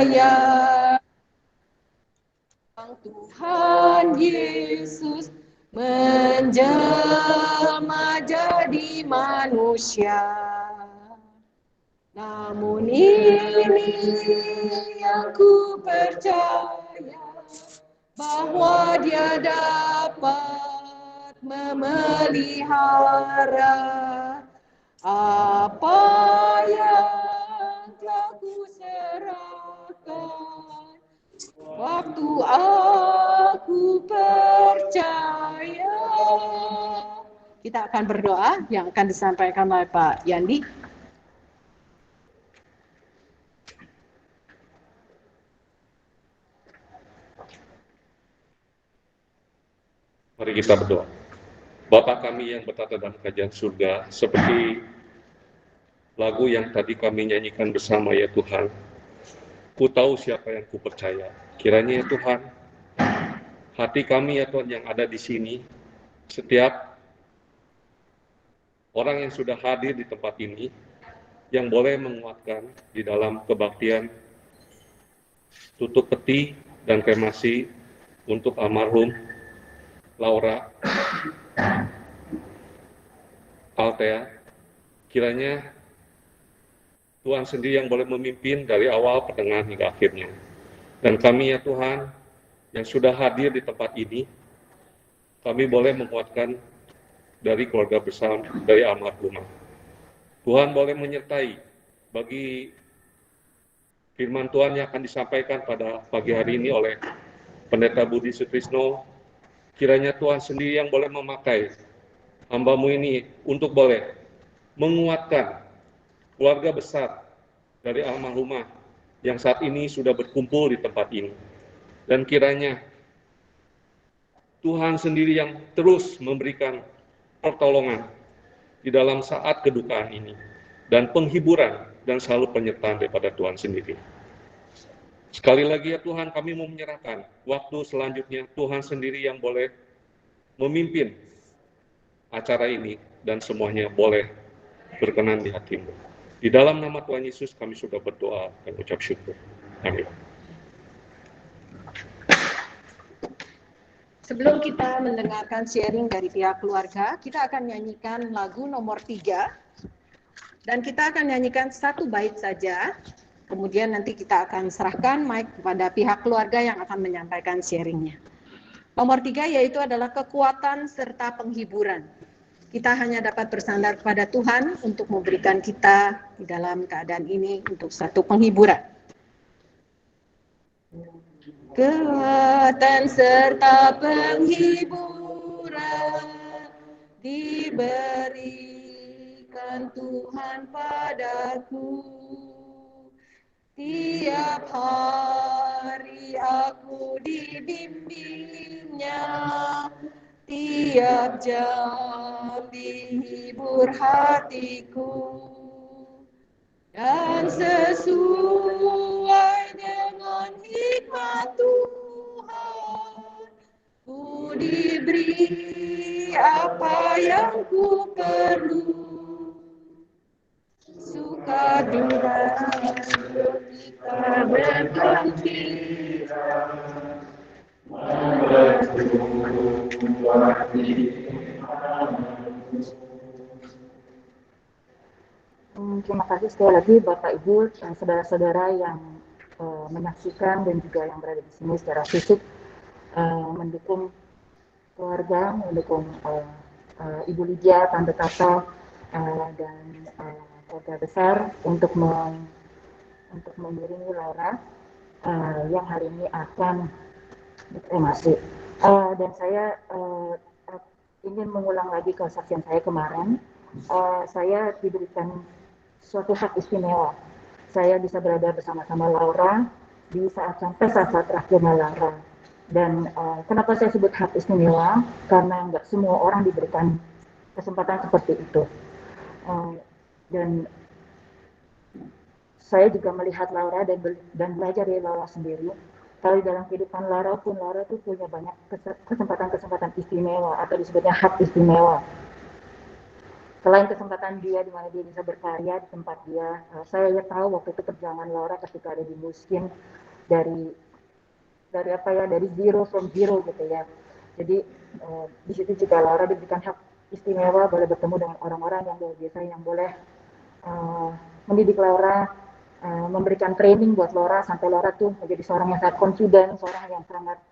percaya Tuhan Yesus menjelma jadi manusia. Namun ini yang ku percaya, bahwa Dia dapat memelihara apa yang telah ku serahkan. Waktu aku percaya. Kita akan berdoa yang akan disampaikan oleh Pak Yandi. Mari kita berdoa. Bapa kami yang bertata dalam kerajaan surga, seperti lagu yang tadi kami nyanyikan bersama ya Tuhan, ku tahu siapa yang ku percaya. Kiranya ya Tuhan, hati kami ya Tuhan yang ada di sini, setiap orang yang sudah hadir di tempat ini, yang boleh menguatkan di dalam kebaktian tutup peti dan kremasi untuk almarhum Laura Althea. Kiranya Tuhan sendiri yang boleh memimpin dari awal, pertengahan, hingga akhirnya. Dan kami ya Tuhan, yang sudah hadir di tempat ini, kami boleh menguatkan dari keluarga besar dari almarhumah. Tuhan boleh menyertai bagi firman Tuhan yang akan disampaikan pada pagi hari ini oleh Pendeta Budi Sutrisno. Kiranya Tuhan sendiri yang boleh memakai hamba-Mu ini untuk boleh menguatkan keluarga besar dari almarhumah yang saat ini sudah berkumpul di tempat ini. Dan kiranya Tuhan sendiri yang terus memberikan pertolongan di dalam saat kedukaan ini, dan penghiburan dan selalu penyertaan daripada Tuhan sendiri. Sekali lagi ya Tuhan, kami mau menyerahkan waktu selanjutnya, Tuhan sendiri yang boleh memimpin acara ini, dan semuanya boleh berkenan di hati-Mu. Di dalam nama Tuhan Yesus kami sudah berdoa dan ucap syukur. Amin. Sebelum kita mendengarkan sharing dari pihak keluarga, kita akan nyanyikan lagu nomor 3. Dan kita akan nyanyikan satu bait saja. Kemudian nanti kita akan serahkan mic kepada pihak keluarga yang akan menyampaikan sharingnya. Nomor 3 yaitu adalah kekuatan serta penghiburan. Kita hanya dapat bersandar kepada Tuhan untuk memberikan kita di dalam keadaan ini untuk satu penghiburan. Kekuatan serta penghiburan diberikan Tuhan padaku. Tiap hari aku dibimbingnya, tiap jam dihibur hatiku, dan sesuai dengan hikmat Tuhan, ku diberi apa yang ku perlu. Suka duka kita bergembira, Terima kasih sekali lagi Bapak Ibu dan saudara-saudara yang menyaksikan dan juga yang berada di sini secara fisik, mendukung keluarga, mendukung Ibu Lydia, Tante Tata, dan keluarga besar untuk mengiringi Laura yang hari ini akan dikremasi. Dan saya ingin mengulang lagi kesaksian saya kemarin. Saya diberikan suatu hak istimewa. Saya bisa berada bersama-sama Laura di sampai saat terakhirnya Laura. Dan kenapa saya sebut hak istimewa? Karena nggak semua orang diberikan kesempatan seperti itu. Dan saya juga melihat Laura dan belajar dari Laura sendiri. Kalau di dalam kehidupan Laura itu punya banyak kesempatan-kesempatan istimewa atau disebutnya hak istimewa. selain kesempatan dia di mana dia bisa berkarya di tempat dia, saya tahu waktu itu perjuangan Laura ketika ada di Muskin dari zero from zero gitu ya. Jadi di situ juga Laura diberikan hak istimewa, boleh bertemu dengan orang-orang yang luar biasa, yang boleh mendidik Laura, memberikan training buat Laura sampai Laura tuh menjadi seorang yang sangat confident, seorang yang sangat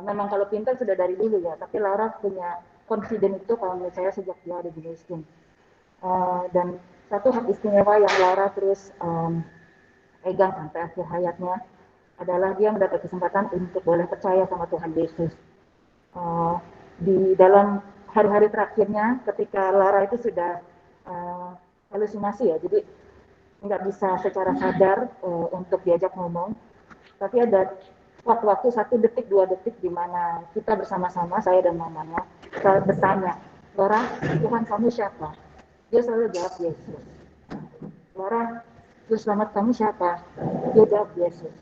memang kalau pintar sudah dari dulu ya, tapi Laura punya confident itu kalau menurut saya sejak dia ada di Muskin. Dan satu hak istimewa yang Laura terus pegang sampai akhir hayatnya adalah dia mendapat kesempatan untuk boleh percaya sama Tuhan Yesus. Di dalam hari-hari terakhirnya ketika Laura itu sudah halusinasi ya, jadi nggak bisa secara sadar untuk diajak ngomong, tapi ada waktu-waktu 1 detik 2 detik di mana kita bersama-sama, saya dan mamanya, saya bertanya, Laura, Tuhan kamu siapa? Dia selalu jawab Yesus. Laura, Juru selamat kamu siapa? Dia jawab Yesus.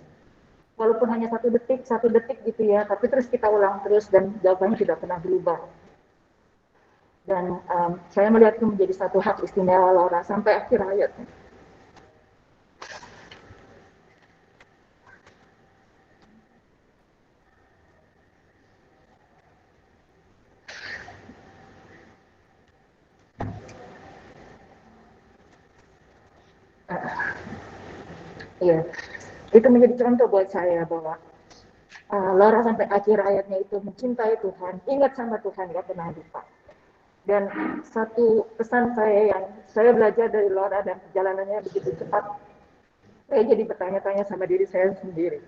Walaupun hanya 1 detik gitu ya, tapi terus kita ulang terus dan jawabannya tidak pernah berubah. Dan saya melihat itu menjadi satu hak istimewa Laura sampai akhir hayatnya. Iya, itu menjadi contoh buat saya bahwa Laura sampai akhir hayatnya itu mencintai Tuhan, ingat sama Tuhan, gak pernah lupa. Dan satu pesan saya yang saya belajar dari Laura dan perjalanannya begitu cepat, saya jadi bertanya-tanya sama diri saya sendiri.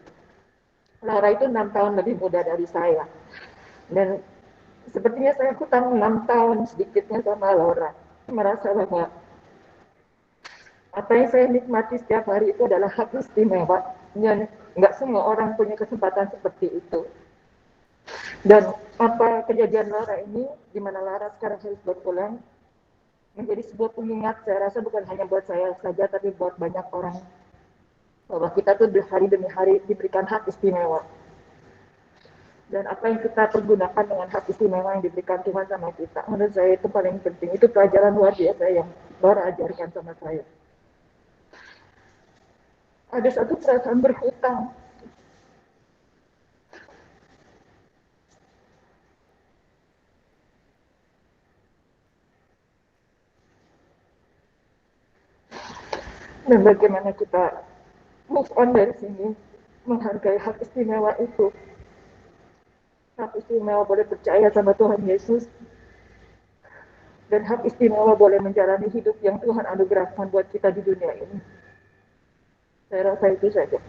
Laura itu 6 tahun lebih muda dari saya, dan sepertinya saya hutang 6 tahun sedikitnya sama Laura. Merasa bahwa apa yang saya nikmati setiap hari itu adalah hak istimewa, dan nggak semua orang punya kesempatan seperti itu. Dan apa kejadian Laura ini, di mana Laura sekarang harus berpulang, menjadi sebuah pengingat, saya rasa bukan hanya buat saya saja, tapi buat banyak orang, bahwa kita tuh hari demi hari diberikan hak istimewa. Dan apa yang kita pergunakan dengan hak istimewa yang diberikan Tuhan sama kita, menurut saya itu paling penting. Itu pelajaran luar biasa yang Laura ajarkan sama saya. Ada satu perasaan berhutang. Dan bagaimana kita move on dari sini, menghargai hak istimewa itu. Hak istimewa boleh percaya sama Tuhan Yesus, dan hak istimewa boleh menjalani hidup yang Tuhan anugerahkan buat kita di dunia ini. Saya rasa itu saja.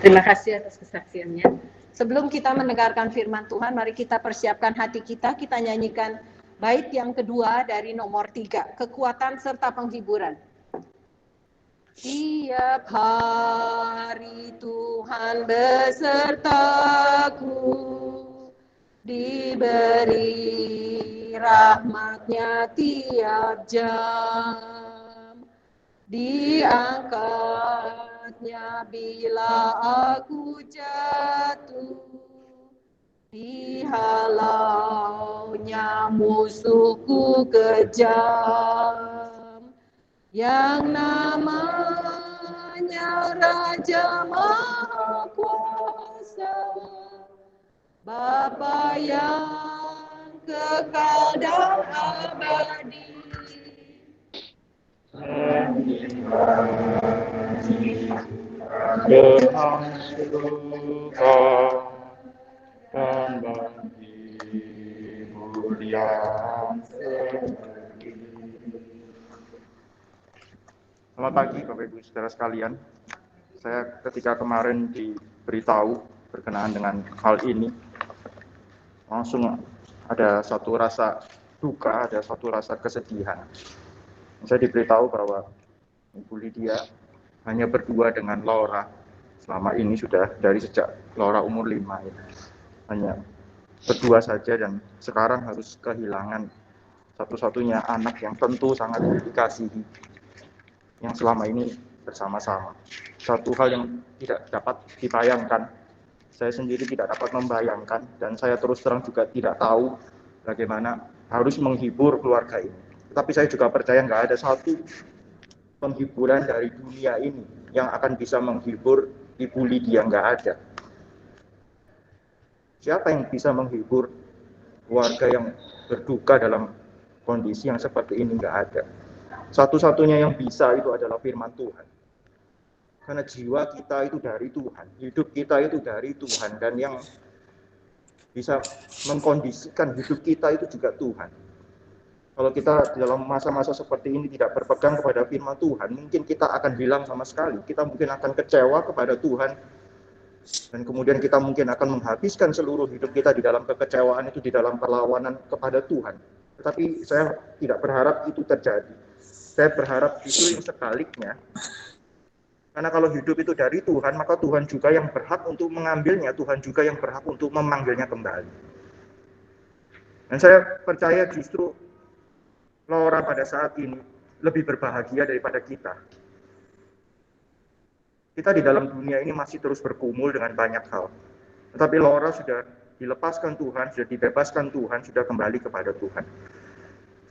Terima kasih atas kesaksiannya. Sebelum kita mendengarkan firman Tuhan, mari kita persiapkan hati kita, kita nyanyikan bait yang kedua dari nomor 3, kekuatan serta penghiburan. Tiap hari Tuhan besertaku, diberi rahmat-Nya tiap jam, diangkat-Nya bila aku jatuh, dihalau-Nya musuhku kejam. Yang namanya Raja Maha Kuasa, Bapa yang kekal dan abadi. Dengan suka dan menghibur yang sedih. Selamat pagi Bapak Ibu Saudara sekalian. Saya ketika kemarin diberitahu berkenaan dengan hal ini, langsung ada satu rasa duka, ada satu rasa kesedihan. Saya diberitahu bahwa Ibu Lydia hanya berdua dengan Laura selama ini, sudah dari sejak Laura umur 5 ya. Hanya berdua saja, dan sekarang harus kehilangan satu-satunya anak yang tentu sangat dikasihi, yang selama ini bersama-sama. Satu hal yang tidak dapat ditayangkan Saya sendiri tidak dapat membayangkan, dan saya terus terang juga tidak tahu bagaimana harus menghibur keluarga ini. Tetapi saya juga percaya nggak ada satu penghiburan dari dunia ini yang akan bisa menghibur Ibu Lydia, nggak ada. Siapa yang bisa menghibur keluarga yang berduka dalam kondisi yang seperti ini? Nggak ada. Satu-satunya yang bisa itu adalah firman Tuhan. Karena jiwa kita itu dari Tuhan, hidup kita itu dari Tuhan, dan yang bisa mengkondisikan hidup kita itu juga Tuhan. Kalau kita dalam masa-masa seperti ini tidak berpegang kepada firman Tuhan, mungkin kita akan hilang sama sekali. Kita mungkin akan kecewa kepada Tuhan, dan kemudian kita mungkin akan menghabiskan seluruh hidup kita di dalam kekecewaan itu, di dalam perlawanan kepada Tuhan. Tetapi saya tidak berharap itu terjadi. Saya berharap justru yang sebaliknya. Karena kalau hidup itu dari Tuhan, maka Tuhan juga yang berhak untuk mengambilnya, Tuhan juga yang berhak untuk memanggilnya kembali. Dan saya percaya justru Laura pada saat ini lebih berbahagia daripada kita. Kita di dalam dunia ini masih terus bergumul dengan banyak hal. Tetapi Laura sudah dilepaskan Tuhan, sudah dibebaskan Tuhan, sudah kembali kepada Tuhan.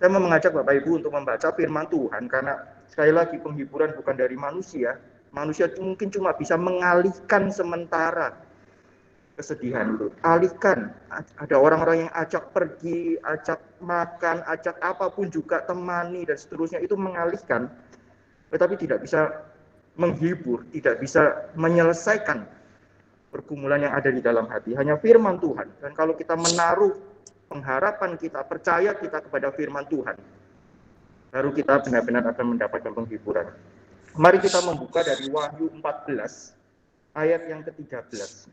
Saya mau mengajak Bapak Ibu untuk membaca firman Tuhan, karena sekali lagi penghiburan bukan dari manusia. Manusia mungkin cuma bisa mengalihkan sementara kesedihan itu. Alihkan. Ada orang-orang yang ajak pergi, ajak makan, ajak apapun juga, temani dan seterusnya, itu mengalihkan. Tetapi tidak bisa menghibur, tidak bisa menyelesaikan pergumulan yang ada di dalam hati. Hanya firman Tuhan. Dan kalau kita menaruh pengharapan kita, percaya kita kepada firman Tuhan, baru kita benar-benar akan mendapatkan penghiburan. Mari kita membuka dari Wahyu 14 ayat yang ke-13.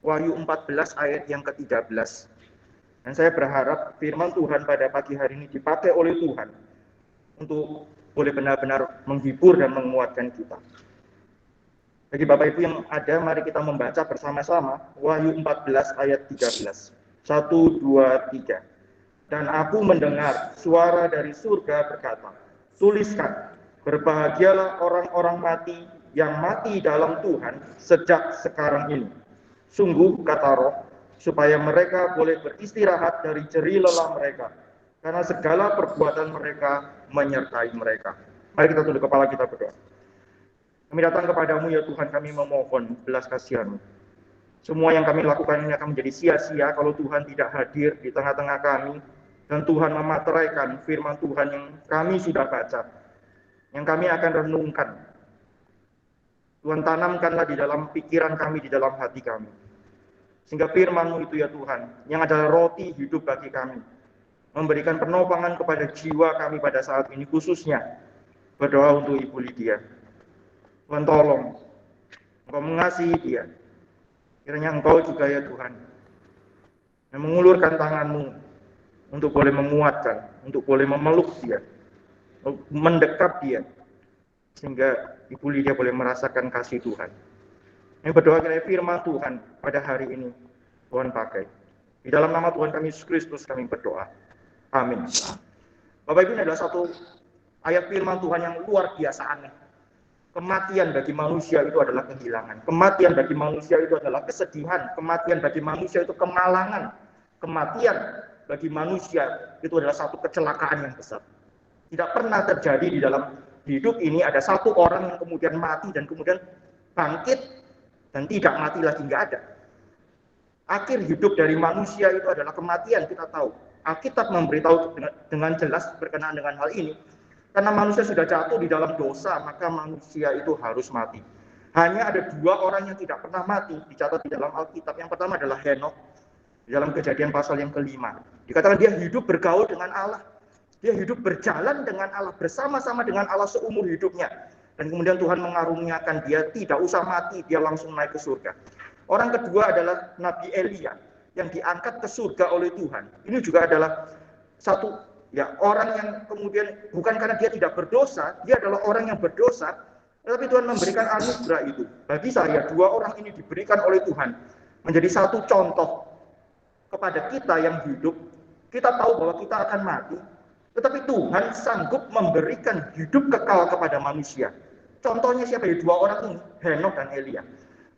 Wahyu 14 ayat yang ke-13. Dan saya berharap firman Tuhan pada pagi hari ini dipakai oleh Tuhan untuk boleh benar-benar menghibur dan menguatkan kita. Bagi Bapak Ibu yang ada, mari kita membaca bersama-sama Wahyu 14 ayat 13. 1, 2, 3. Dan aku mendengar suara dari surga berkata, tuliskan, berbahagialah orang-orang mati yang mati dalam Tuhan sejak sekarang ini. Sungguh, kata Roh, supaya mereka boleh beristirahat dari jerih lelah mereka, karena segala perbuatan mereka menyertai mereka. Mari kita tunduk kepala, kita berdoa. Kami datang kepadamu ya Tuhan, kami memohon belas kasihan-Mu. Semua yang kami lakukan ini akan menjadi sia-sia kalau Tuhan tidak hadir di tengah-tengah kami, dan Tuhan memateraikan firman Tuhan yang kami sudah baca, yang kami akan renungkan. Tuhan, tanamkanlah di dalam pikiran kami, di dalam hati kami. Sehingga firman-Mu itu ya Tuhan, yang adalah roti hidup bagi kami, memberikan penopangan kepada jiwa kami pada saat ini, khususnya berdoa untuk Ibu Lydia. Tuhan tolong, Engkau mengasihi dia. Kiranya Engkau juga ya Tuhan, yang mengulurkan tangan-Mu untuk boleh menguatkan, untuk boleh memeluk dia, mendekat dia, sehingga Ibu Lydia boleh merasakan kasih Tuhan. Yang berdoa kiranya firman Tuhan pada hari ini Tuhan pakai. Di dalam nama Tuhan kami Yesus Kristus kami berdoa. Amin. Bapak Ibu, ini adalah satu ayat firman Tuhan yang luar biasa aneh. Kematian bagi manusia itu adalah kehilangan. Kematian bagi manusia itu adalah kesedihan. Kematian bagi manusia itu kemalangan. Kematian bagi manusia itu adalah satu kecelakaan yang besar. Tidak pernah terjadi di dalam hidup ini ada satu orang yang kemudian mati dan kemudian bangkit dan tidak mati lagi, nggak ada. Akhir hidup dari manusia itu adalah kematian, kita tahu. Alkitab memberitahu dengan jelas berkenaan dengan hal ini. Karena manusia sudah jatuh di dalam dosa, maka manusia itu harus mati. Hanya ada dua orang yang tidak pernah mati, dicatat di dalam Alkitab. Yang pertama adalah Henokh, di dalam Kejadian pasal yang ke-5. Dikatakan dia hidup bergaul dengan Allah. Dia hidup berjalan dengan Allah, bersama-sama dengan Allah seumur hidupnya. Dan kemudian Tuhan mengaruniakan dia, tidak usah mati, dia langsung naik ke surga. Orang kedua adalah Nabi Elia, yang diangkat ke surga oleh Tuhan. Ini juga adalah satu orang yang kemudian bukan karena dia tidak berdosa, dia adalah orang yang berdosa, tetapi Tuhan memberikan anugerah itu. Bagi saya, dua orang ini diberikan oleh Tuhan menjadi satu contoh kepada kita yang hidup. Kita tahu bahwa kita akan mati, tetapi Tuhan sanggup memberikan hidup kekal kepada manusia. Contohnya siapa ya? Dua orang ini, Henokh dan Elia.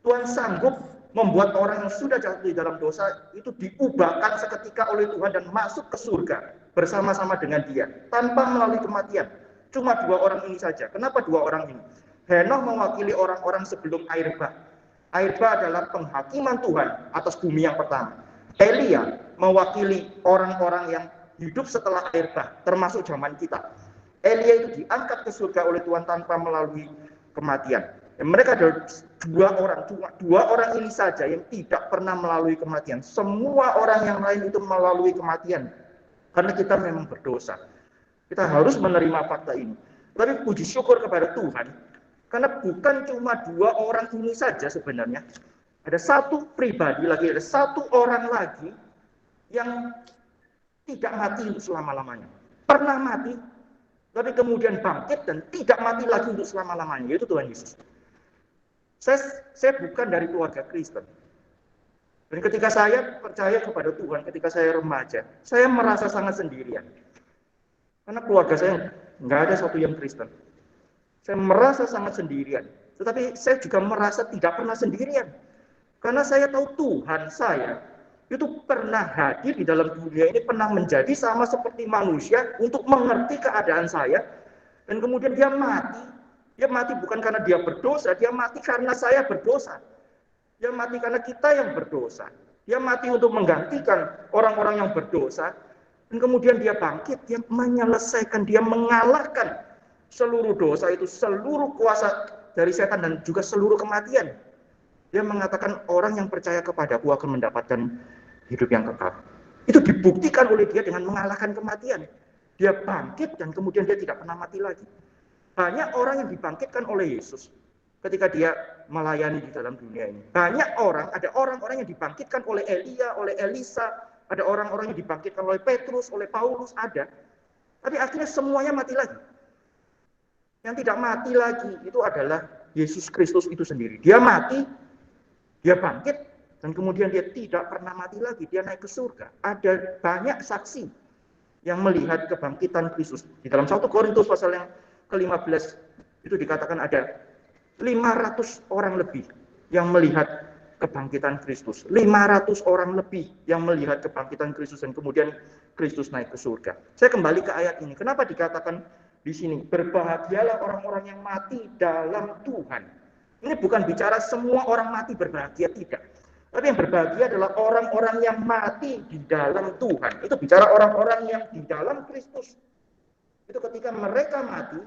Tuhan sanggup membuat orang yang sudah jatuh di dalam dosa itu diubahkan seketika oleh Tuhan dan masuk ke surga bersama-sama dengan Dia tanpa melalui kematian. Cuma 2 orang ini saja. Kenapa 2 orang ini? Henokh mewakili orang-orang sebelum air bah. Air bah adalah penghakiman Tuhan atas bumi yang pertama. Elia mewakili orang-orang yang hidup setelah air bah, termasuk zaman kita. Elia itu diangkat ke surga oleh Tuhan tanpa melalui kematian. Dan mereka adalah 2 orang, cuma 2 orang ini saja yang tidak pernah melalui kematian. Semua orang yang lain itu melalui kematian. Karena kita memang berdosa. Kita harus menerima fakta ini. Tapi puji syukur kepada Tuhan, karena bukan cuma 2 orang ini saja sebenarnya. Ada 1 pribadi lagi, ada 1 orang lagi yang tidak mati untuk selama-lamanya. Pernah mati, tapi kemudian bangkit dan tidak mati lagi untuk selama-lamanya, yaitu Tuhan Yesus. Saya bukan dari keluarga Kristen. Dan ketika saya percaya kepada Tuhan, ketika saya remaja, saya merasa sangat sendirian. Karena keluarga saya nggak ada satu yang Kristen. Saya merasa sangat sendirian. Tetapi saya juga merasa tidak pernah sendirian. Karena saya tahu Tuhan saya itu pernah hadir di dalam dunia ini, pernah menjadi sama seperti manusia untuk mengerti keadaan saya. Dan kemudian Dia mati. Dia mati bukan karena Dia berdosa, Dia mati karena saya berdosa. Dia mati karena kita yang berdosa. Dia mati untuk menggantikan orang-orang yang berdosa. Dan kemudian Dia bangkit, Dia menyelesaikan, Dia mengalahkan seluruh dosa itu, seluruh kuasa dari setan dan juga seluruh kematian. Dia mengatakan orang yang percaya kepadaku akan mendapatkan hidup yang kekal. Itu dibuktikan oleh Dia dengan mengalahkan kematian. Dia bangkit dan kemudian Dia tidak pernah mati lagi. Banyak orang yang dibangkitkan oleh Yesus ketika Dia melayani di dalam dunia ini. Banyak orang, ada orang-orang yang dibangkitkan oleh Elia, oleh Elisa, ada orang-orang yang dibangkitkan oleh Petrus, oleh Paulus, ada. Tapi akhirnya semuanya mati lagi. Yang tidak mati lagi itu adalah Yesus Kristus itu sendiri. Dia mati, Dia bangkit, dan kemudian Dia tidak pernah mati lagi. Dia naik ke surga. Ada banyak saksi yang melihat kebangkitan Kristus. Di dalam 1 Korintus pasal yang ke-15 itu dikatakan ada 500 orang lebih yang melihat kebangkitan Kristus. 500 orang lebih yang melihat kebangkitan Kristus dan kemudian Kristus naik ke surga. Saya kembali ke ayat ini. Kenapa dikatakan di sini berbahagialah orang-orang yang mati dalam Tuhan? Ini bukan bicara semua orang mati berbahagia, tidak. Tapi yang berbahagia adalah orang-orang yang mati di dalam Tuhan. Itu bicara orang-orang yang di dalam Kristus. Itu ketika mereka mati,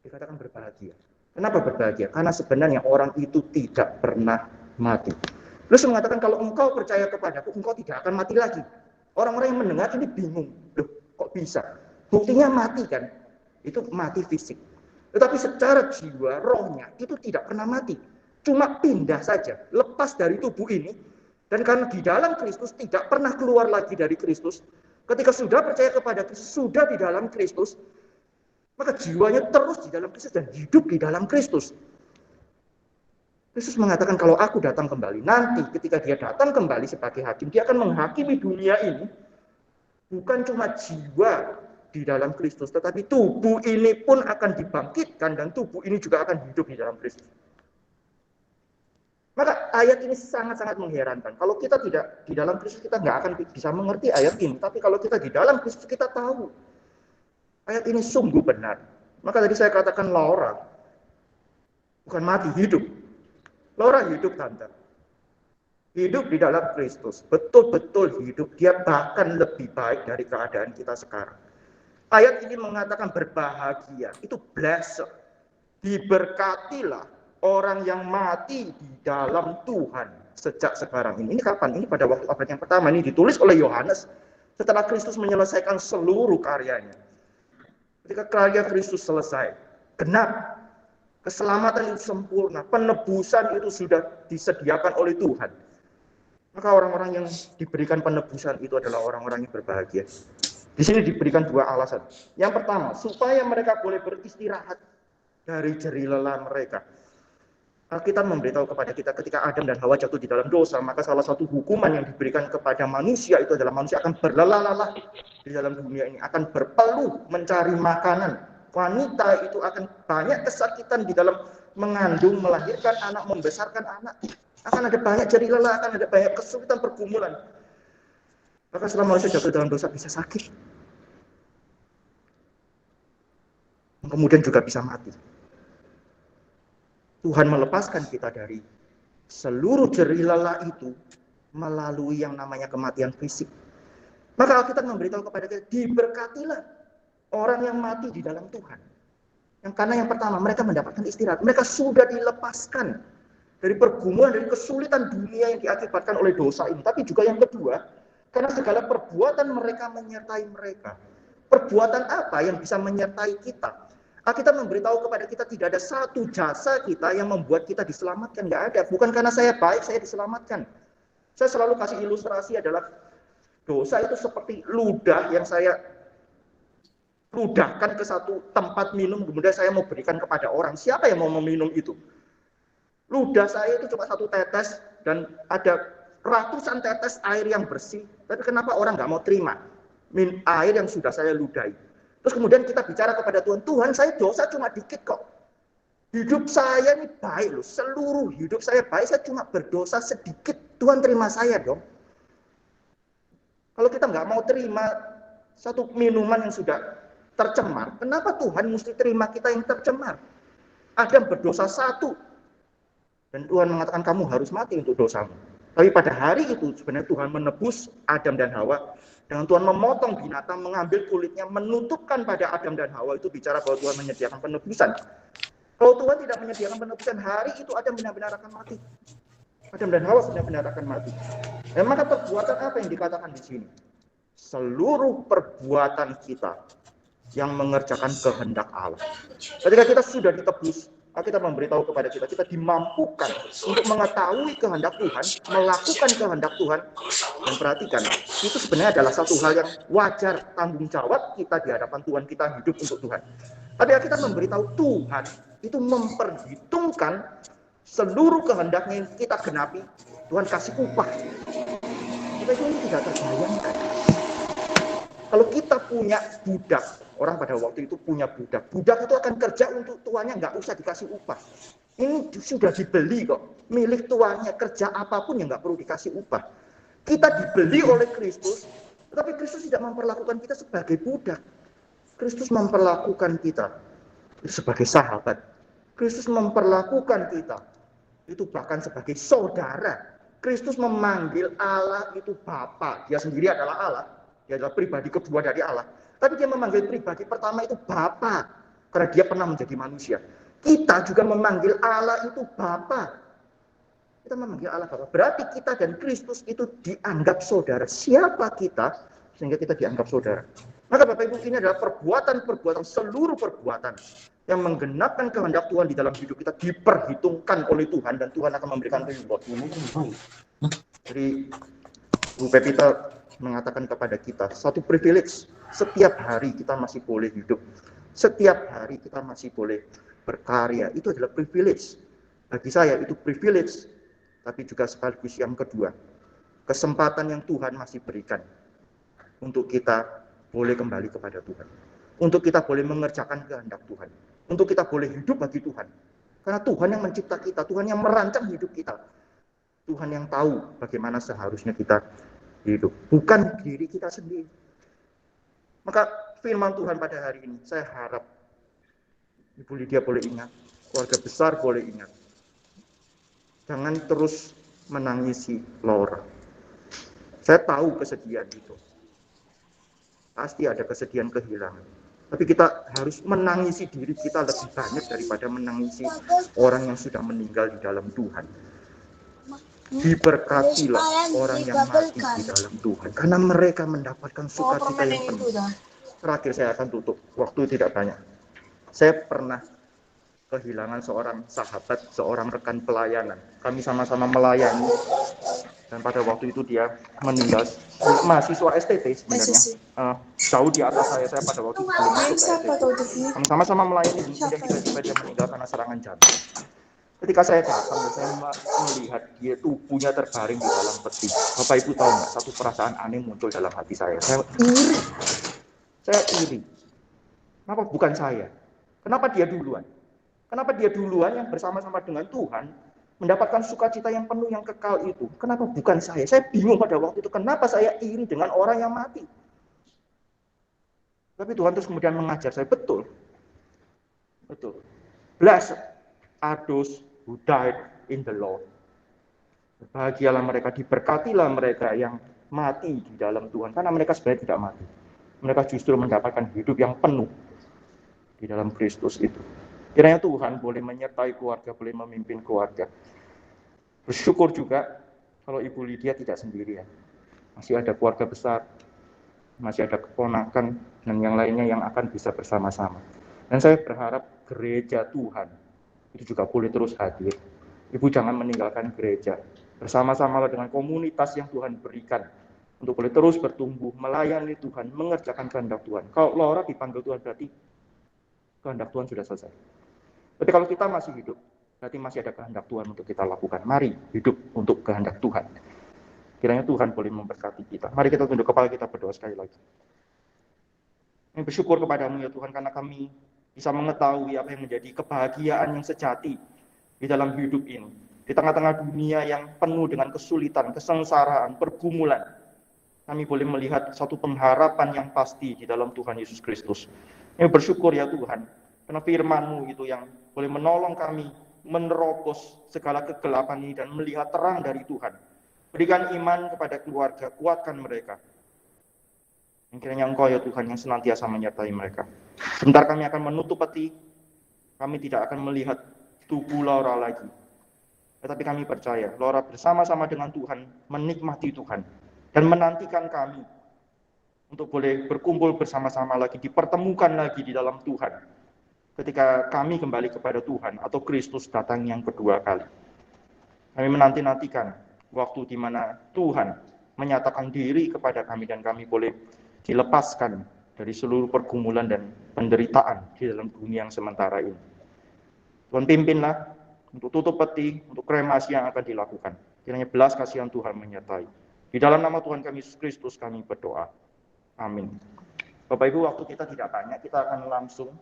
dikatakan berbahagia. Kenapa berbahagia? Karena sebenarnya orang itu tidak pernah mati. Terus mengatakan kalau engkau percaya kepadaku, engkau tidak akan mati lagi. Orang-orang yang mendengar ini bingung. Loh, kok bisa? Buktinya mati kan? Itu mati fisik. Tetapi secara jiwa, rohnya itu tidak pernah mati. Cuma pindah saja, lepas dari tubuh ini. Dan karena di dalam Kristus tidak pernah keluar lagi dari Kristus. Ketika sudah percaya kepada Kristus, sudah di dalam Kristus, maka jiwanya terus di dalam Kristus dan hidup di dalam Kristus. Kristus mengatakan kalau aku datang kembali, nanti ketika Dia datang kembali sebagai hakim, Dia akan menghakimi dunia ini, bukan cuma jiwa di dalam Kristus, tetapi tubuh ini pun akan dibangkitkan dan tubuh ini juga akan hidup di dalam Kristus. Maka ayat ini sangat-sangat mengherankan. Kalau kita tidak di dalam Kristus, kita nggak akan bisa mengerti ayat ini. Tapi kalau kita di dalam Kristus, kita tahu ayat ini sungguh benar. Maka tadi saya katakan Laura bukan mati, hidup. Laura hidup, tante. Hidup di dalam Kristus, betul-betul hidup. Dia bahkan lebih baik dari keadaan kita sekarang. Ayat ini mengatakan berbahagia, itu blessed. Diberkatilah orang yang mati di dalam Tuhan sejak sekarang ini. Ini kapan? Ini pada waktu abad yang pertama. Ini ditulis oleh Yohanes setelah Kristus menyelesaikan seluruh karyanya. Ketika karya Kristus selesai, genap, keselamatan itu sempurna, penebusan itu sudah disediakan oleh Tuhan. Maka orang-orang yang diberikan penebusan itu adalah orang-orang yang berbahagia. Di sini diberikan 2 alasan. Yang pertama, supaya mereka boleh beristirahat dari jerih lelah mereka. Alkitab memberitahu kepada kita ketika Adam dan Hawa jatuh di dalam dosa, maka salah satu hukuman yang diberikan kepada manusia itu adalah manusia akan berlelah-lelah di dalam dunia ini, akan berpeluh mencari makanan. Wanita itu akan banyak kesakitan di dalam mengandung, melahirkan anak, membesarkan anak. Akan ada banyak jeri lelah, akan ada banyak kesulitan, pergumulan. Maka selama manusia jatuh dalam dosa bisa sakit. Kemudian juga bisa mati. Tuhan melepaskan kita dari seluruh jeri lelah itu melalui yang namanya kematian fisik. Maka Alkitab memberitahu kepada kita, diberkatilah orang yang mati di dalam Tuhan. Karena yang pertama, mereka mendapatkan istirahat. Mereka sudah dilepaskan dari pergumulan, dari kesulitan dunia yang diakibatkan oleh dosa ini. Tapi juga yang kedua, karena segala perbuatan mereka menyertai mereka. Perbuatan apa yang bisa menyertai kita? Alkitab memberitahu kepada kita tidak ada satu jasa kita yang membuat kita diselamatkan. Nggak ada. Bukan karena saya baik, saya diselamatkan. Saya selalu kasih ilustrasi adalah dosa itu seperti ludah yang saya ludahkan ke satu tempat minum, kemudian saya mau berikan kepada orang. Siapa yang mau meminum itu? Ludah saya itu cuma satu tetes dan ada ratusan tetes air yang bersih. Tapi kenapa orang nggak mau terima air yang sudah saya ludahi? Terus kemudian kita bicara kepada Tuhan, Tuhan saya dosa cuma dikit kok. Hidup saya ini baik loh, seluruh hidup saya baik, saya cuma berdosa sedikit. Tuhan terima saya dong. Kalau kita nggak mau terima satu minuman yang sudah tercemar, kenapa Tuhan mesti terima kita yang tercemar? Adam berdosa satu, dan Tuhan mengatakan kamu harus mati untuk dosamu. Tapi pada hari itu sebenarnya Tuhan menebus Adam dan Hawa dengan Tuhan memotong binatang, mengambil kulitnya, menutupkan pada Adam dan Hawa. Itu bicara bahwa Tuhan menyediakan penebusan. Kalau Tuhan tidak menyediakan penebusan, hari itu Adam benar-benar akan mati. Adam dan Hawa benar-benar akan mati. Dan maka perbuatan apa yang dikatakan di sini? Seluruh perbuatan kita yang mengerjakan kehendak Allah. Ketika kita sudah ditebus, kita memberitahu kepada kita, kita dimampukan untuk mengetahui kehendak Tuhan, melakukan kehendak Tuhan. Dan perhatikan, itu sebenarnya adalah satu hal yang wajar, tanggung jawab kita di hadapan Tuhan, kita hidup untuk Tuhan. Tapi kita memberitahu Tuhan itu memperhitungkan seluruh kehendaknya yang kita genapi, Tuhan kasih upah. Kita itu tidak terbayangkan. Kalau kita punya budak, orang pada waktu itu punya budak. Budak itu akan kerja untuk tuannya, nggak usah dikasih upah. Ini sudah dibeli kok, milik tuannya, kerja apapun yang nggak perlu dikasih upah. Kita dibeli oleh Kristus, tetapi Kristus tidak memperlakukan kita sebagai budak. Kristus memperlakukan kita sebagai sahabat. Kristus memperlakukan kita itu bahkan sebagai saudara. Kristus memanggil Allah itu Bapa. Dia sendiri adalah Allah. Dia adalah pribadi kedua dari Allah. Tapi dia memanggil pribadi pertama itu Bapa. Karena dia pernah menjadi manusia. Kita juga memanggil Allah itu Bapa. Kita memanggil Allah Bapa. Berarti kita dan Kristus itu dianggap saudara. Siapa kita? Sehingga kita dianggap saudara. Maka Bapak Ibu, ini adalah perbuatan-perbuatan, seluruh perbuatan yang menggenapkan kehendak Tuhan di dalam hidup kita diperhitungkan oleh Tuhan. Dan Tuhan akan memberikan reward. Jadi Bu Pepita mengatakan kepada kita, satu privilege, setiap hari kita masih boleh hidup, setiap hari kita masih boleh berkarya, itu adalah privilege. Bagi saya itu privilege, tapi juga sekaligus yang kedua, kesempatan yang Tuhan masih berikan untuk kita boleh kembali kepada Tuhan, untuk kita boleh mengerjakan kehendak Tuhan, untuk kita boleh hidup bagi Tuhan. Karena Tuhan yang mencipta kita, Tuhan yang merancang hidup kita, Tuhan yang tahu bagaimana seharusnya kita hidup, bukan diri kita sendiri. Maka firman Tuhan pada hari ini, saya harap Ibu Lydia boleh ingat, keluarga besar boleh ingat, jangan terus menangisi Laura. Saya tahu kesedihan itu, pasti ada kesedihan kehilangan, tapi kita harus menangisi diri kita lebih banyak daripada menangisi orang yang sudah meninggal di dalam Tuhan. Diberkatilah orang yang mati di dalam Tuhan, karena mereka mendapatkan sukacita yang penuh. Terakhir saya akan tutup, waktu tidak banyak. Saya pernah kehilangan seorang sahabat, seorang rekan pelayanan. Kami sama-sama melayani, dan pada waktu itu dia meninggal. Mahasiswa STT sebenarnya, jauh di atas saya pada waktu itu belum masuk STT. Kami sama-sama melayani, dan kemudian tiba-tiba dia meninggal karena serangan jantung. Ketika saya datang, saya melihat dia tubuhnya terbaring di dalam peti. Bapak Ibu tahu nggak, satu perasaan aneh muncul dalam hati saya. Saya iri. Saya iri. Kenapa bukan saya? Kenapa dia duluan? Kenapa dia duluan yang bersama-sama dengan Tuhan mendapatkan sukacita yang penuh, yang kekal itu. Kenapa bukan saya? Saya bingung pada waktu itu, kenapa saya iri dengan orang yang mati? Tapi Tuhan terus kemudian mengajar saya, betul. Blessed are those who died in the Lord. Bahagialah mereka, diberkatilah mereka yang mati di dalam Tuhan. Karena mereka sebenarnya tidak mati. Mereka justru mendapatkan hidup yang penuh di dalam Kristus itu. Kiranya Tuhan boleh menyertai keluarga, boleh memimpin keluarga. Bersyukur juga kalau Ibu Lydia tidak sendirian. Masih ada keluarga besar, masih ada keponakan, dan yang lainnya yang akan bisa bersama-sama. Dan saya berharap gereja Tuhan itu juga boleh terus hadir. Ibu jangan meninggalkan gereja. Bersama-sama dengan komunitas yang Tuhan berikan untuk boleh terus bertumbuh, melayani Tuhan, mengerjakan kehendak Tuhan. Kalau Laura dipanggil Tuhan berarti kehendak Tuhan sudah selesai. Tapi kalau kita masih hidup, berarti masih ada kehendak Tuhan untuk kita lakukan. Mari hidup untuk kehendak Tuhan. Kiranya Tuhan boleh memberkati kita. Mari kita tunduk kepala, kita berdoa sekali lagi. Kami bersyukur kepadamu ya Tuhan, karena kami bisa mengetahui apa yang menjadi kebahagiaan yang sejati di dalam hidup ini. Di tengah-tengah dunia yang penuh dengan kesulitan, kesengsaraan, pergumulan, kami boleh melihat satu pengharapan yang pasti di dalam Tuhan Yesus Kristus. Kami bersyukur ya Tuhan, karena firman-Mu itu yang boleh menolong kami menerobos segala kegelapan ini dan melihat terang dari Tuhan. Berikan iman kepada keluarga, kuatkan mereka. Kiranya Engkau ya Tuhan yang senantiasa menyertai mereka. Sebentar kami akan menutup peti, kami tidak akan melihat tubuh Laura lagi. Tetapi kami percaya, Laura bersama-sama dengan Tuhan, menikmati Tuhan, dan menantikan kami untuk boleh berkumpul bersama-sama lagi, dipertemukan lagi di dalam Tuhan, ketika kami kembali kepada Tuhan, atau Kristus datang yang kedua kali. Kami menanti-nantikan waktu di mana Tuhan menyatakan diri kepada kami, dan kami boleh dilepaskan dari seluruh pergumulan dan penderitaan di dalam dunia yang sementara ini. Tuhan pimpinlah untuk tutup peti, untuk kremasi yang akan dilakukan. Kiranya belas kasihan Tuhan menyertai. Di dalam nama Tuhan kami Yesus Kristus kami berdoa. Amin. Bapak Ibu, waktu kita tidak banyak, kita akan langsung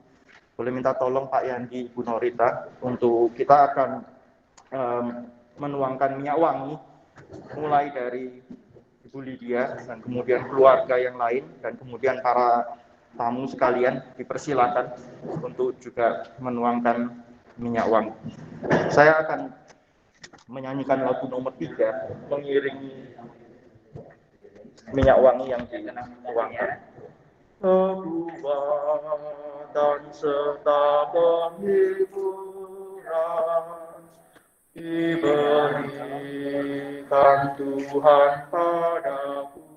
boleh minta tolong Pak Yandi, Ibu Norita, untuk kita akan menuangkan minyak wangi, mulai dari Ibu Lydia dan kemudian keluarga yang lain, dan kemudian para tamu sekalian dipersilakan untuk juga menuangkan minyak wangi. Saya akan menyanyikan lagu nomor 3 mengiringi minyak wangi yang dituangkan. Kebuan dan serta penghiburan diberikan Tuhan padaku.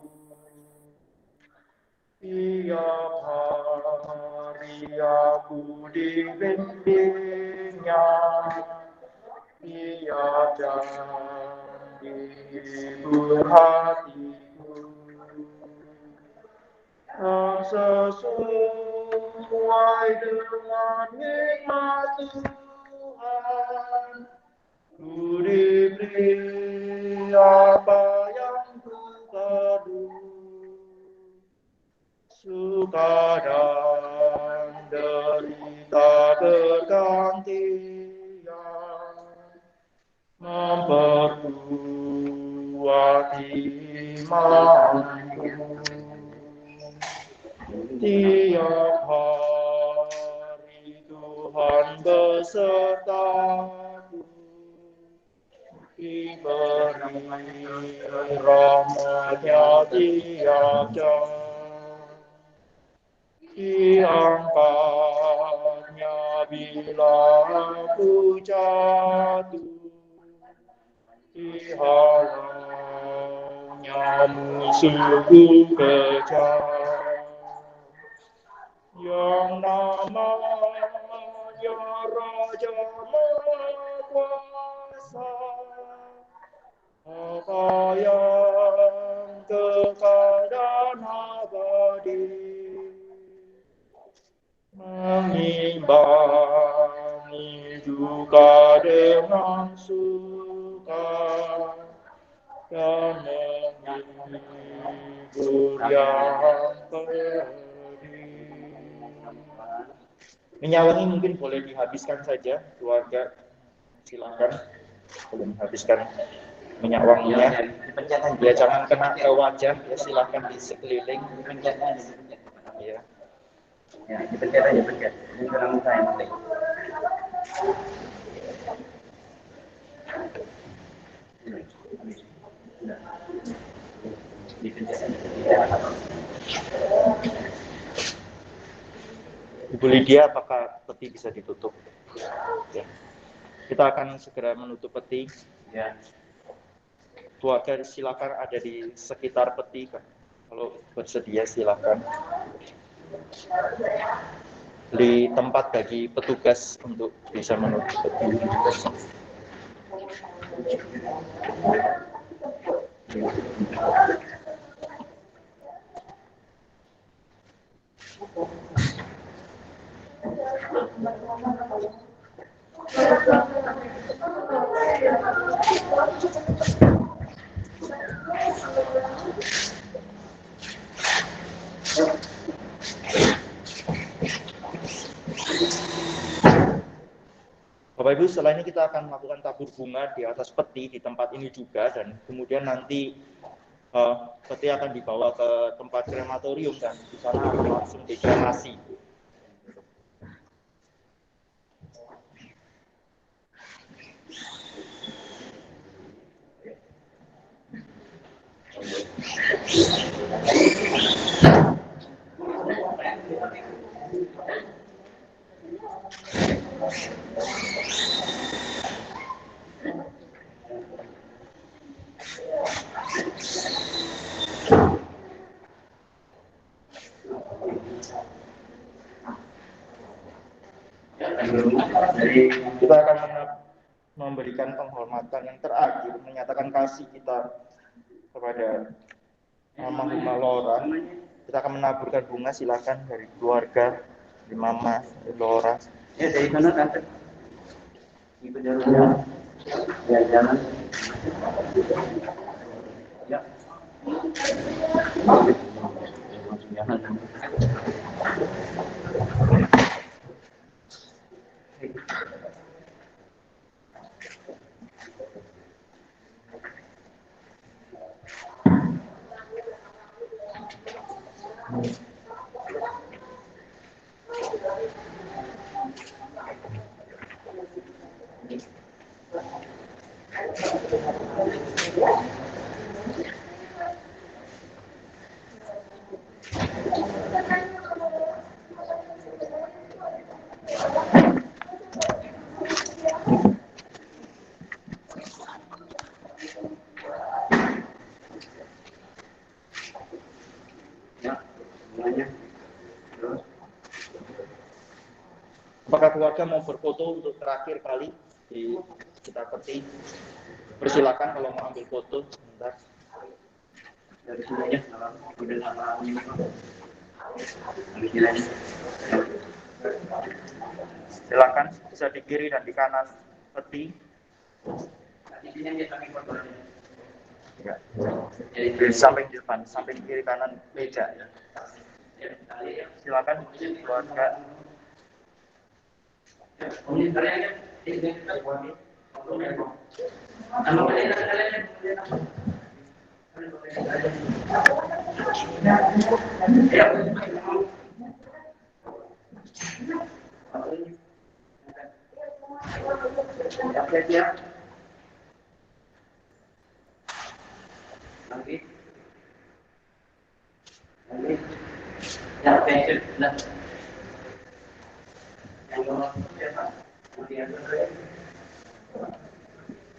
Tiap hari aku dibimbingnya, tiap janji hatiku, sesuai dengan nikmat Tuhan, ku diberi apa yang ku perlu. Suka dan derita bergantian, memperkuat imanku. Tiap hari Tuhan besertaku, diberi rahmat-Nya tiap jam. Diangkatnya bila aku jatuh, dihalangnya musuhku kejam. Yang namanya Raja Mahkuasa, apa yang kekal dan abadi, mengimbangi juga dengan suka, dan menghibur yang pedih. Minyak wangi mungkin boleh dihabiskan saja, keluarga, silakan. belum habiskan minyak wanginya. Ya jangan kena ke wajah, ya silahkan di sekeliling. Ya. Ya, dipencet aja, pencet. Ini kurang saya nanti. Ibu Lydia, apakah peti bisa ditutup? Ya. Kita akan segera menutup peti. Ya. Keluarga silakan ada di sekitar peti, Kak. Kalau bersedia silakan. Di tempat bagi petugas untuk bisa menutup peti. Bapak Ibu, setelah ini kita akan melakukan tabur bunga di atas peti di tempat ini juga, dan kemudian nanti peti akan dibawa ke tempat krematorium dan di sana akan langsung dikremasi. Kita akan memberikan penghormatan yang terakhir, menyatakan kasih kita kepada almarhumah Laura. Kita akan menaburkan bunga, silakan dari keluarga, dari Mama, dari Laura. Ya, dari sana tante. Ibu jalan. Ya, jalan. Ya. Apakah keluarga mau berfoto untuk terakhir kali di kita peti? Persilakan kalau mau ambil foto sebentar. Dari sini ya, udah sama ini. Ambil lagi. Silakan, bisa di kiri dan di kanan peti. Di sini aja kami foto. Ya. Di samping depan, samping kiri kanan meja. Silakan keluarga.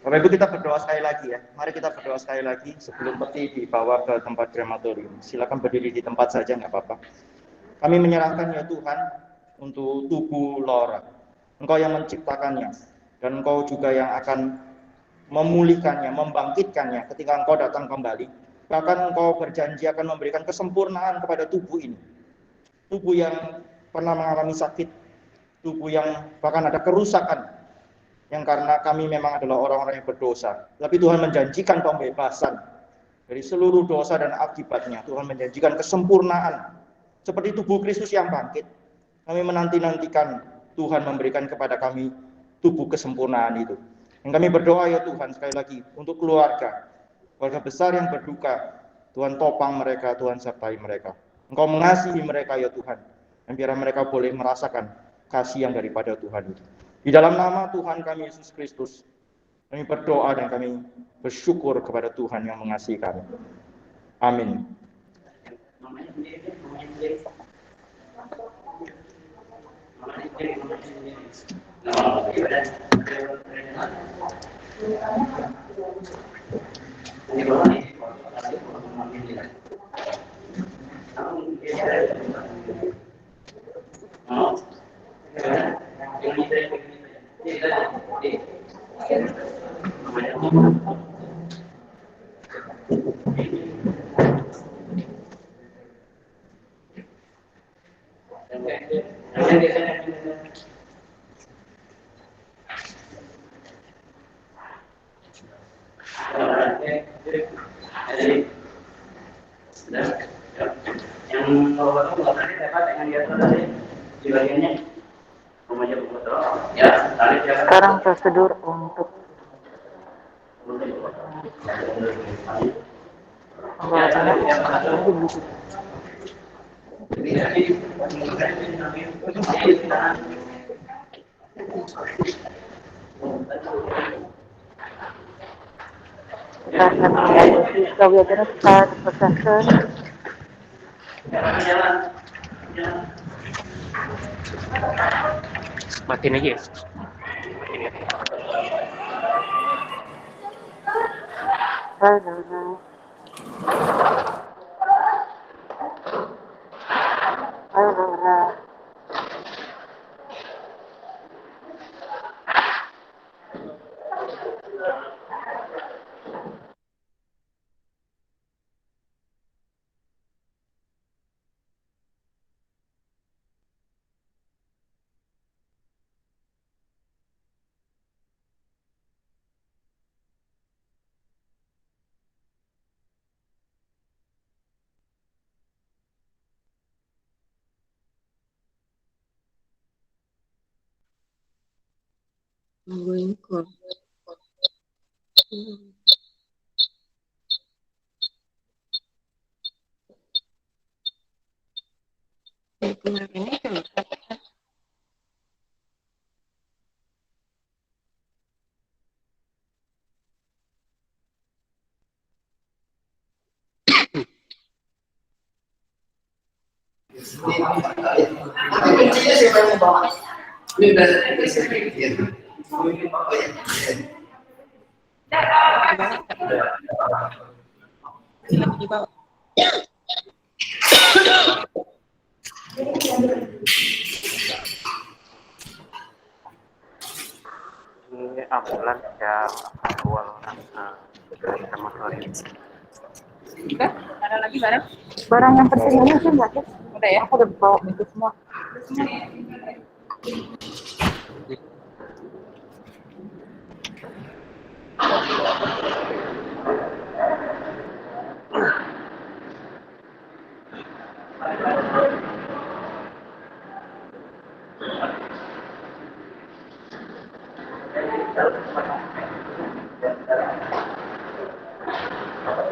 Bapak Ibu, kita berdoa sekali lagi ya. Mari kita berdoa sekali lagi sebelum peti dibawa ke tempat krematorium. Silakan berdiri di tempat saja, nggak apa-apa. Kami menyerahkan ya Tuhan untuk tubuh Laura. Engkau yang menciptakannya dan Engkau juga yang akan memulihkannya, membangkitkannya ketika Engkau datang kembali. Bahkan Engkau berjanji akan memberikan kesempurnaan kepada tubuh ini. Tubuh yang pernah mengalami sakit, tubuh yang bahkan ada kerusakan, yang karena kami memang adalah orang-orang yang berdosa. Tapi Tuhan menjanjikan pembebasan dari seluruh dosa dan akibatnya. Tuhan menjanjikan kesempurnaan. Seperti tubuh Kristus yang bangkit. Kami menanti-nantikan Tuhan memberikan kepada kami tubuh kesempurnaan itu. Dan kami berdoa ya Tuhan sekali lagi untuk keluarga besar yang berduka. Tuhan topang mereka, Tuhan sertai mereka. Engkau mengasihi mereka ya Tuhan. Dan biar mereka boleh merasakan kasih yang daripada Tuhan itu. Di dalam nama Tuhan kami Yesus Kristus, kami berdoa dan kami bersyukur kepada Tuhan yang mengasihi kami. Amin. Sekarang prosedur untuk so we are going to start the procession. Matiin aja ya. Ongoing call. Ini kan kuncinya siapa yang bawa? Ini udah sedikit. lagi di bawah. Ini ambulans yang awal sama sore. Udah, ada lagi barang? Barang yang penting ini sih enggak sih? Udah ya? Aku udah bawa itu semua.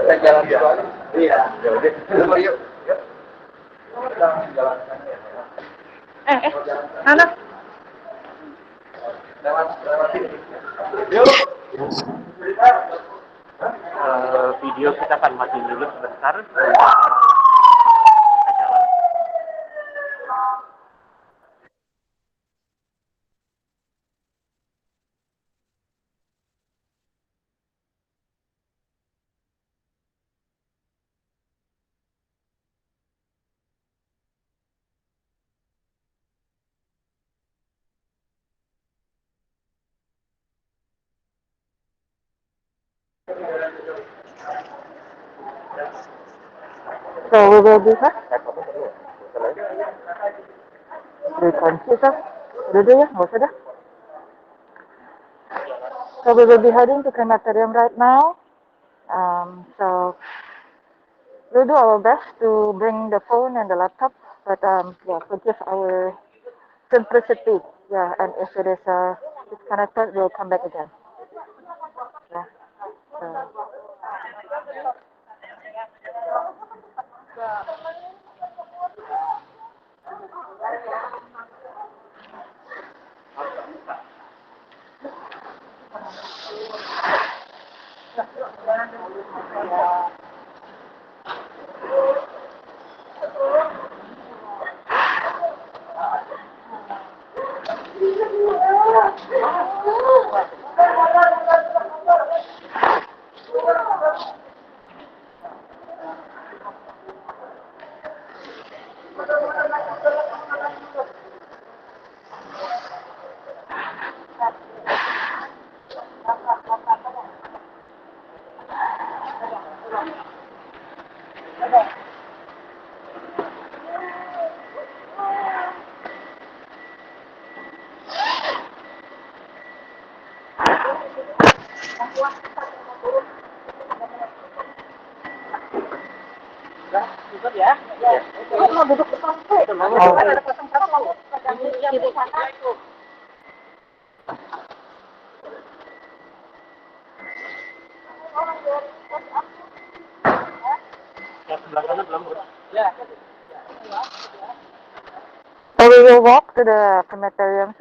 Kita jalan jalan. Iya, yaudah. Yuk. Jalan. Anak. Lewat sini. Yuk. Video kita akan mati dulu sebentar. So we will do that. Kita udah deh ya, nggak usah dah. So we will be heading to crematorium right now. So we'll do our best to bring the phone and the laptop, but yeah, forgive our simplicity. Yeah, and if it is disconnected, we'll come back again. So we will walk to the crematorium.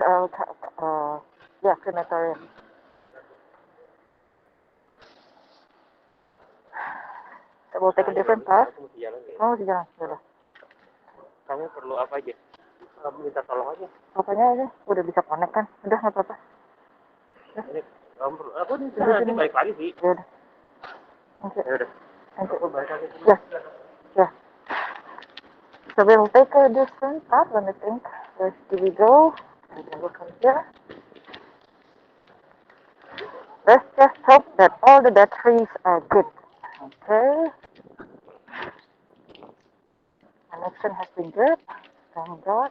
Yeah, crematorium. We'll take a different path. Oh, jalan. Kamu perlu apa aja? Minta tolong aja. Apanya aja? Udah bisa connect kan? Udah nggak apa-apa. Ini kamu perlu. Aku nanti balik lagi sih. Ya udah. Oke. Ya udah. Oke. Aku balik lagi. Ya. Ya. So we'll take a different path. Let me think. Where do we go? And then we'll come here. Let's just hope that all the batteries are good. Okay. Connection has been good. Thank God.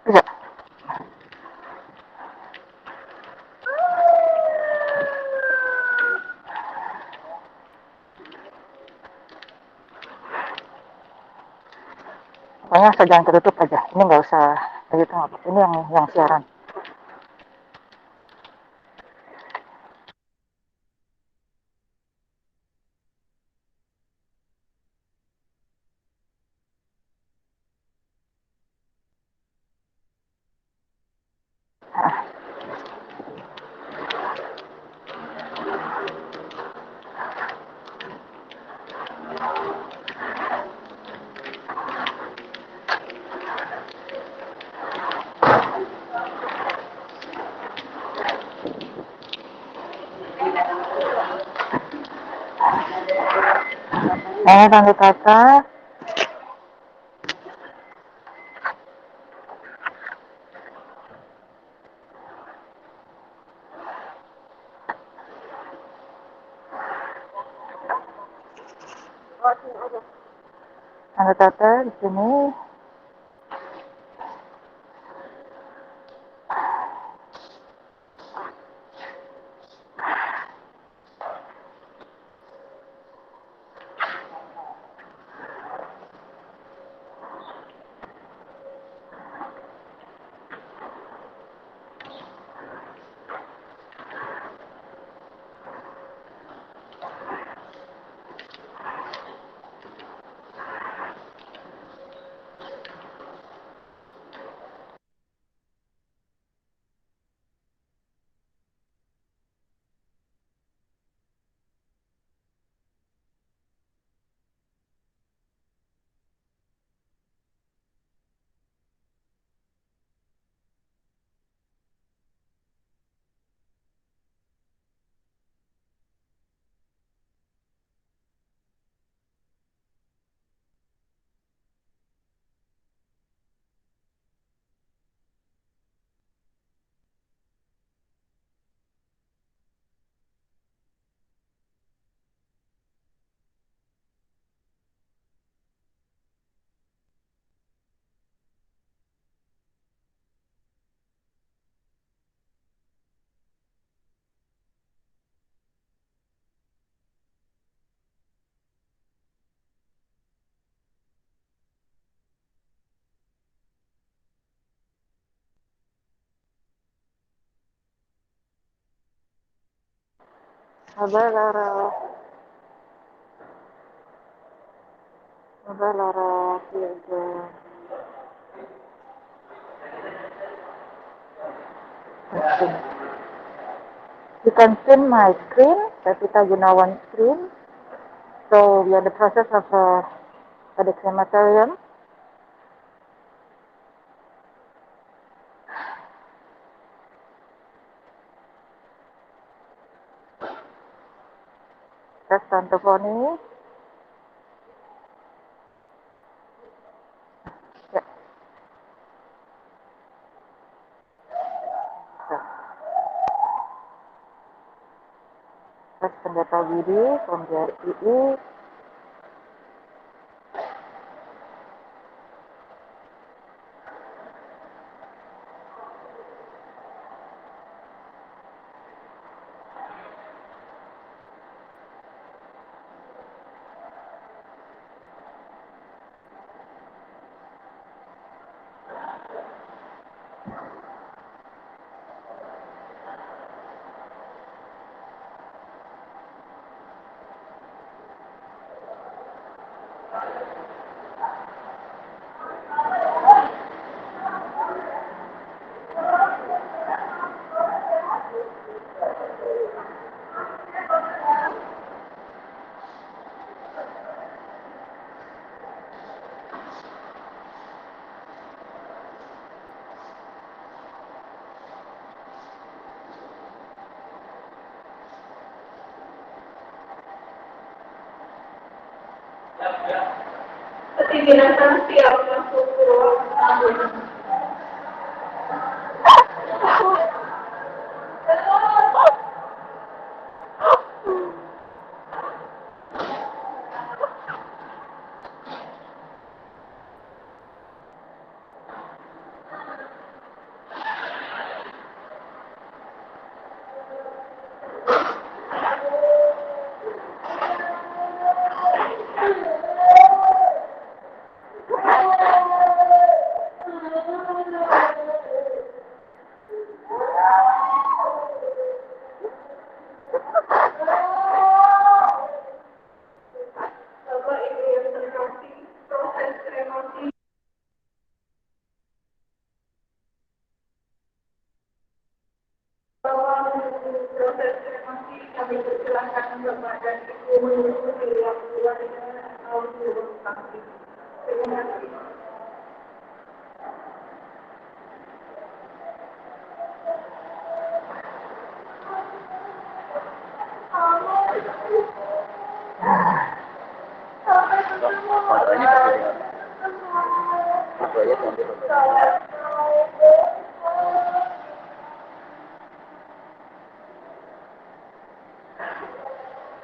Bisa. Pokoknya asal jangan tertutup aja. Ini nggak usah begitu nggak apa. Ini yang siaran. Tanda kata. Tanda kata di sini. Sabar Lara, sabar Lara, tiga. Okay. You can see my screen, Pevita Gunawan screen. So we are in the process of the crematorium. Tes Tante Foni. Ya. Tes Pendeta Widi, from JRII.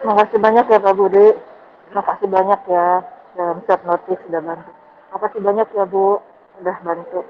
Terima kasih banyak ya Pak Budi. Terima kasih banyak ya dalam short notice sudah bantu. Terima kasih banyak ya Bu, sudah bantu.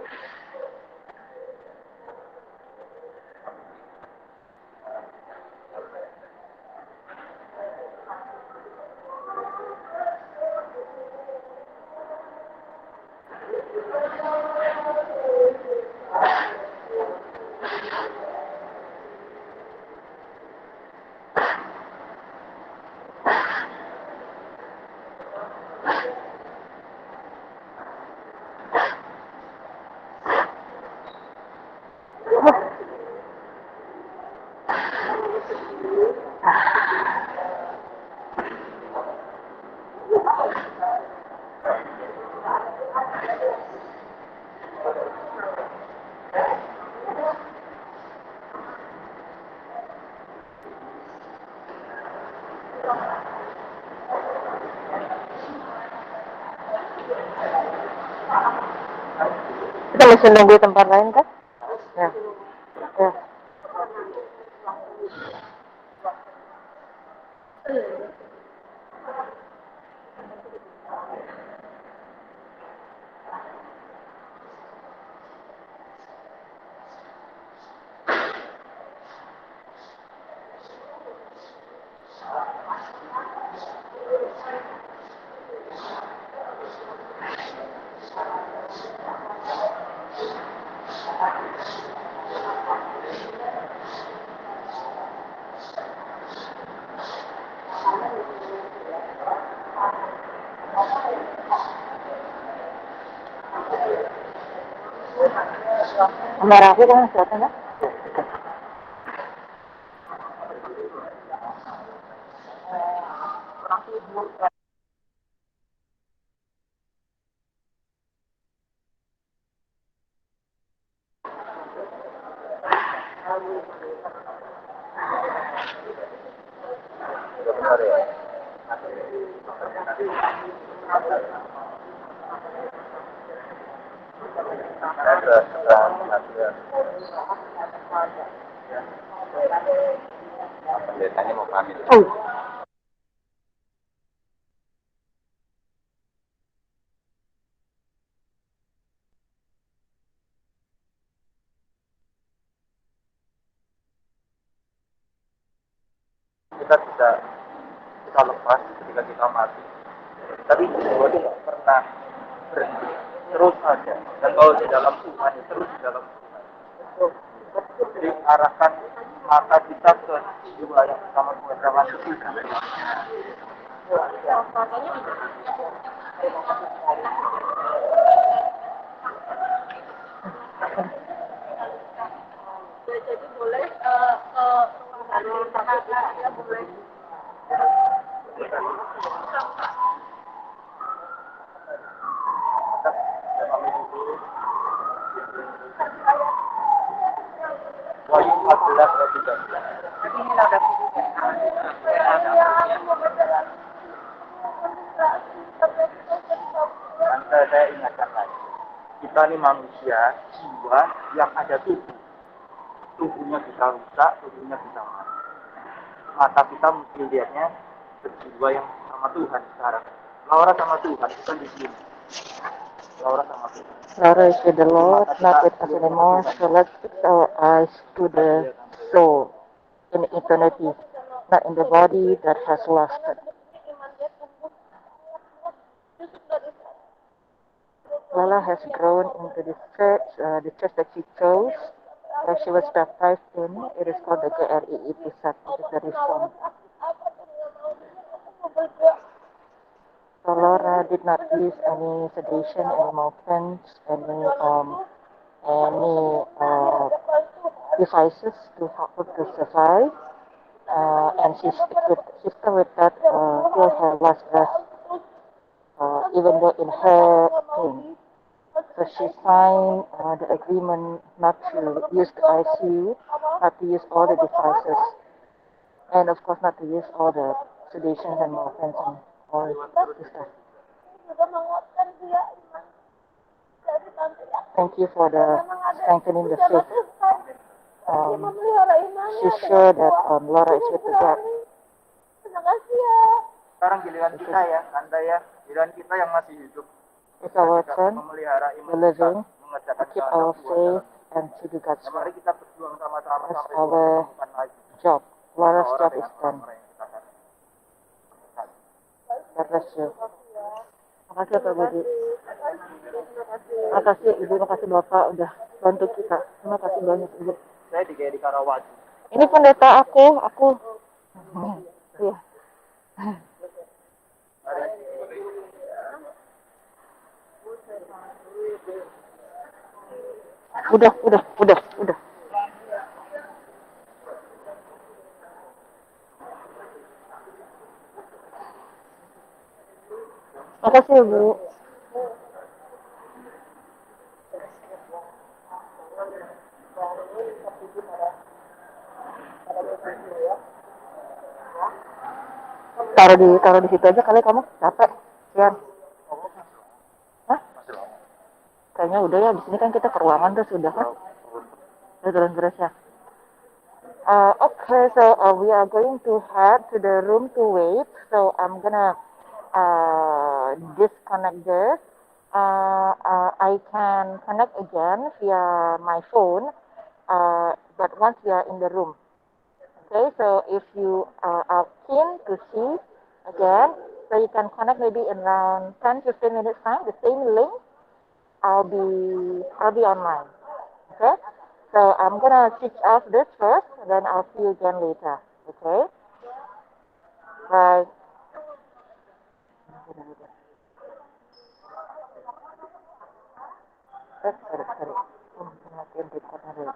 Kita masih nunggu tempat lain kan? Ya. Ya. Merah aku kan kelihatannya. Pendetanya mau pamit. Kita tidak kita lepas ketika kita mati. Tapi jiwa itu nggak pernah berhenti, terus ada. Dan kalau di dalam Tuhan, ya terus di dalam Tuhan. Jadi arahkan mata kita ke jiwa yang sama Tuhan dalam Tuhan. Jadi boleh ya boleh. Wahyu 14 ayat 13. Saya ingatkan lagi. Kita ini manusia, jiwa yang ada tubuh. Tubuhnya bisa rusak, tubuhnya bisa mati. Mata kita mesti lihatnya berjiwa yang sama Tuhan sekarang. Laura sama Tuhan, bukan di sini. Laura sama Tuhan. Laura is with the Lord, not with us anymore. So let's fix our eyes to the soul in eternity, not in the body that has lasted. Lola has grown into this church, the church that she chose, where she was baptized in. It is called the GRII Pusat, which is the Reform. So Laura did not use any sedation, any morphines, any devices to help her to survive, and she's still with that till her last breath, even though in her pain. So she signed the agreement not to use the ICU, not to use all the devices, and of course not to use all the sedations and morphines and all this stuff. Thank you for the strengthening the faith. She's sure that Laura is with the God. Sekarang giliran kita ya, Anda ya, giliran kita yang masih hidup. It's our turn, Memelihara the iman living, kita, to mengerjakan keep kehendak our Tuhan faith dalam and to do God's hidup. Mari will. kita berjuang sama-sama That's sampai Tuhan our menemukan lagi job. Laura's orang-orang job is dengan done. orang-orang yang kita kasih. God bless you. Makasih Pak Budi. Makasih Ibu, makasih Bapak udah bantu kita. Terima kasih banyak Ibu. Saya di Karawaci. Ini pendeta aku. Iya. Udah. Makasih Ibu. Taruh di situ aja kali kamu capek. Sian. Hah? Kayaknya udah ya, di sini kan kita ke ruangan tuh sudah kan? Udah turun terus ya. Okay, so we are going to head to the room to wait. So I'm gonna disconnect this. I can connect again via my phone, but once we are in the room. Okay, so if you are keen to see again, so you can connect maybe in around 10-15 minutes time, the same link. I'll be online. Okay, so I'm gonna switch off this first, and then I'll see you again later. Okay, bye. Sorry. bagian berikutnya dulu.